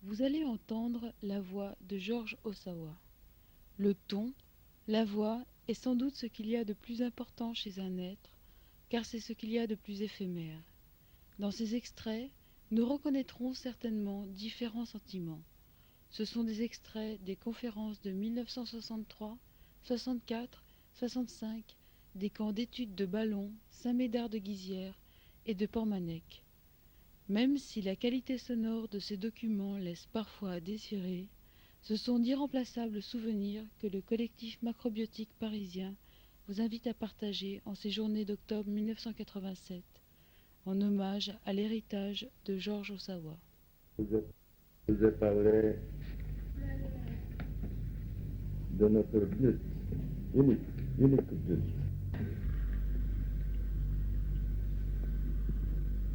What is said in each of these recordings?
Vous allez entendre la voix de George Osawa. Le ton, la voix est sans doute ce qu'il y a de plus important chez un être, car c'est ce qu'il y a de plus éphémère. Dans ces extraits, nous reconnaîtrons certainement différents sentiments. Ce sont des extraits des conférences de 1963, 64, 65, des camps d'études de Ballon, Saint-Médard-de-Guizière et de Portmanec. Même si la qualité sonore de ces documents laisse parfois à désirer, ce sont d'irremplaçables souvenirs que le collectif macrobiotique parisien vous invite à partager en ces journées d'octobre 1987, en hommage à l'héritage de George Osawa. Je vous ai parlé de notre but, unique but.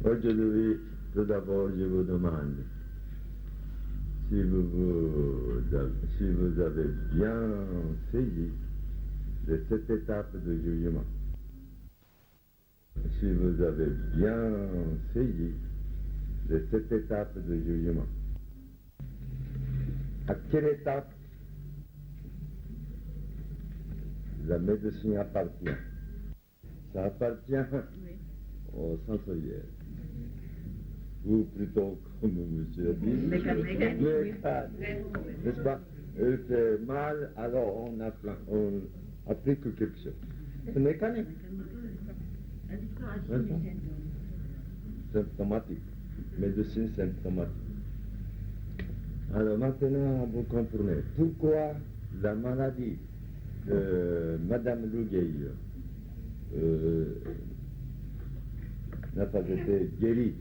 Aujourd'hui, tout d'abord, je vous demande si vous avez bien saisi de cette étape de jugement. Si vous avez bien saisi de cette étape de jugement. À quelle étape la médecine appartient? Ça appartient au sensoriel. Ou plutôt, comme monsieur a dit, mécanique, n'est-ce pas? Il fait mal, alors on applique quelque chose. C'est mécanique. Symptomatique. Médecine symptomatique. Alors maintenant, vous comprenez pourquoi la maladie de Madame Lugueil n'a pas été guérie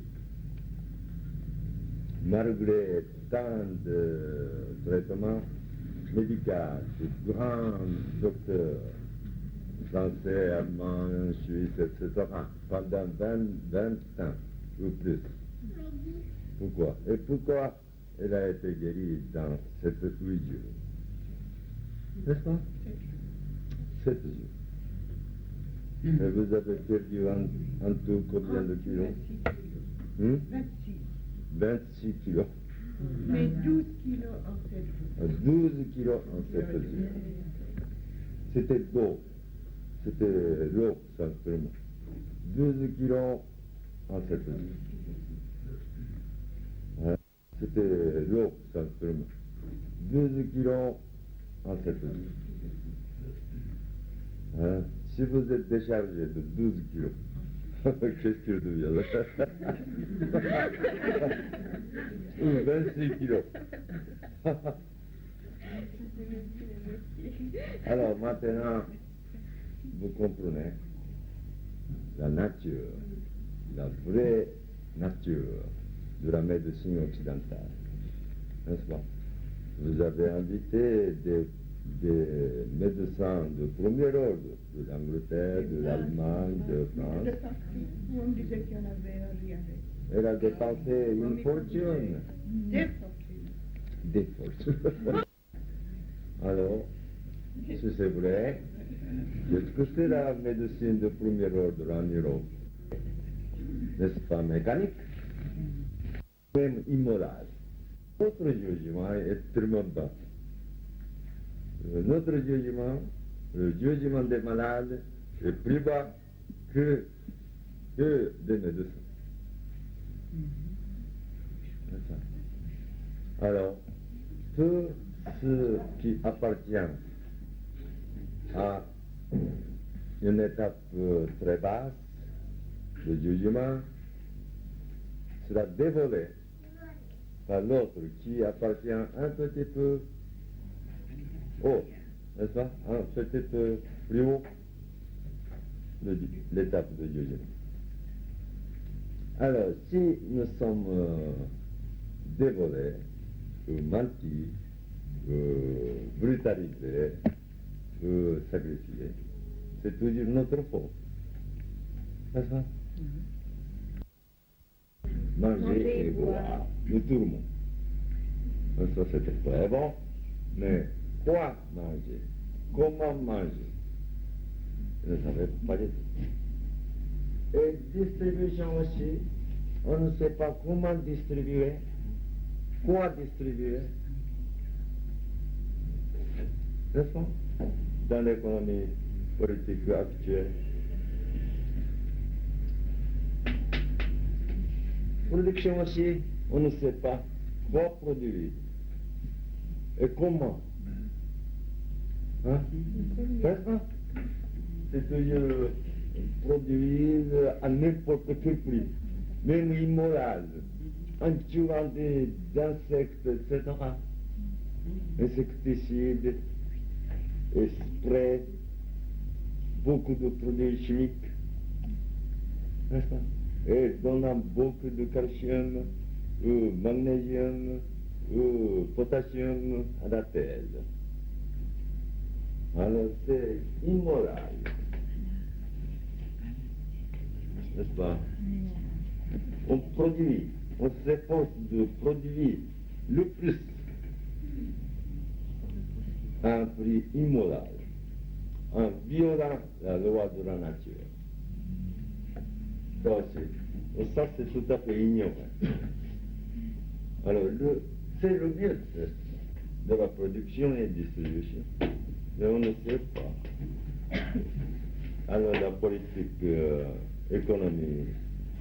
malgré tant de traitements médicaux, de grands docteurs français, allemands, suisses, etc., pendant 20 ans ou plus. Pourquoi? Et pourquoi elle a été guérie dans 7 ou 8 jours? N'est-ce pas? 7 jours. Et vous avez perdu en tout combien de kilos? 26. 26 kilos. Mais 12 kilos en 7 jours. 12 kilos en 7 jours. C'était l'eau. C'était l'eau, simplement. 12 kilos en 7 jours. Hein? C'était l'eau, simplement. 12 kilos en 7 jours. Hein? Si vous êtes déchargé de 12 kilos, qu'est-ce que devient là? Ou 26 kilos. Alors maintenant, vous comprenez la nature, la vraie nature de la médecine occidentale, n'est-ce pas? Vous avez invité des médecins de premier ordre, de l'Angleterre, de l'Allemagne, de France. On me disait qu'il y en avait rien. Elle a dépensé une fortune. Des fortunes. Alors, si c'est vrai, qu'est-ce que c'est la médecine de premier ordre en Europe? N'est-ce pas mécanique? Même immoral. Notre jugement est tellement bas. Notre jugement, le jugement des malades, est plus bas que des médecins. Alors, tout ce qui appartient à une étape très basse de jugement sera dévolé par l'autre qui appartient un petit peu haut, n'est-ce pas? Un petit peu plus haut de l'étape de jugement. Alors, si nous sommes dévolés, ou mentis, brutalisés, sacrifiés, c'est toujours notre faute. N'est-ce pas? Manger et boire, nous tournons. Ça c'était très bon, mais quoi manger? Comment manger? Je ne savais pas du tout. Et distribution aussi, on ne sait pas comment distribuer quoi distribuer? N'est-ce pas? Dans l'économie politique actuelle. Production aussi, on ne sait pas quoi produire et comment. Hein? N'est-ce pas? C'est toujours produire à n'importe quel prix, même immoral, en tuant des insectes, etc. Insecticides, sprays, beaucoup de produits chimiques, n'est-ce pas? Et donnant beaucoup de calcium, magnésium, potassium à la terre. Alors c'est immoral, n'est-ce pas? On produit, on s'efforce de produire le plus à un prix immoral, en violant la loi de la nature. Ça c'est tout à fait ignorant. Alors c'est le but de la production et distribution, mais on ne sait pas. Alors la politique, économie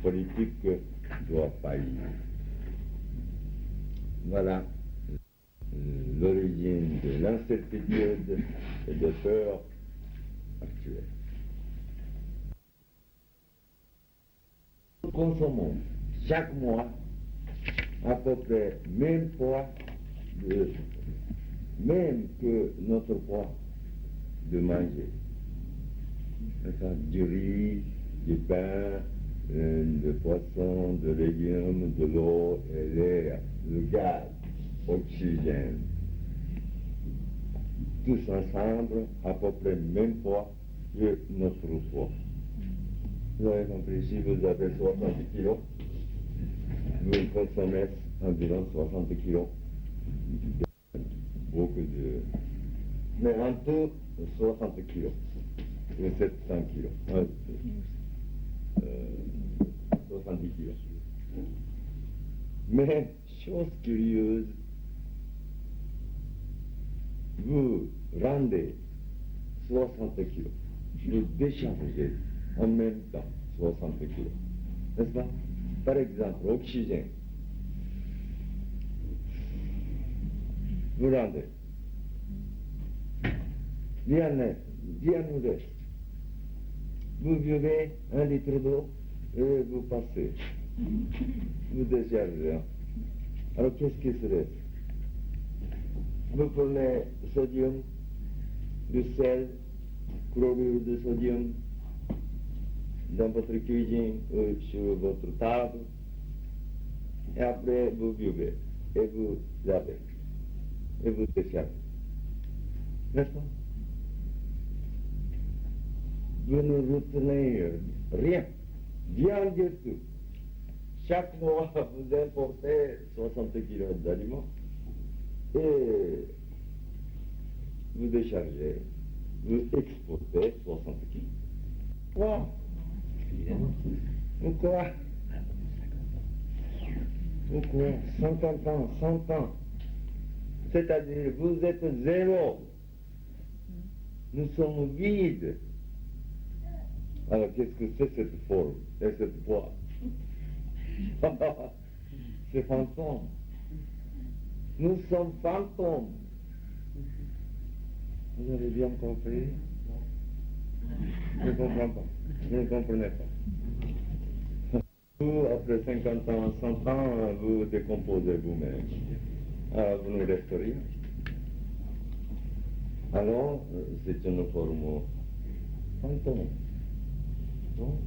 politique doit faillir. Voilà l'origine de l'incertitude et de peur actuelle. Nous consommons chaque mois à peu près même poids, même que notre poids de manger. Du riz, du pain, de poisson, de légumes, de l'eau, et l'air, le gaz, oxygène. Tous ensemble, à peu près même poids que notre poids. Vous avez compris, si vous avez 60 kilos, vous consommez environ 60 kilos. Beaucoup de... Mais en tout, 60 kilos. Ou 700 kilos. 70 kilos. Mais, chose curieuse, vous rendez 60 kilos. Vous déchargez en même temps 60 kilos. N'est-ce pas? Par exemple, oxygène. Vous rendez. Bien nous reste. Vous buvez 1 litre d'eau et vous passez. Vous déchargez. Alors qu'est-ce qui se reste? Vous prenez sodium, du sel, chlorure de sodium, dans votre cuisine ou sur votre table, et après vous buvez, et vous lavez, et vous déchargez. N'est-ce pas? Vous ne retenez rien du tout. Chaque mois, vous importez 60 kilos d'aliments, et vous déchargez, vous exportez 60 kilos. Quoi? Pourquoi? Pourquoi? 50 ans, 100 ans. C'est-à-dire, vous êtes zéro. Nous sommes vides. Alors, qu'est-ce que c'est cette forme et cette voix? C'est fantôme. Nous sommes fantômes. Vous avez bien compris? Je ne comprends pas. Vous ne comprenez pas. Vous, après 50 ans, 100 ans, vous décomposez vous-même. Alors, vous ne reste rien. Alors, c'est une forme fantôme. Non?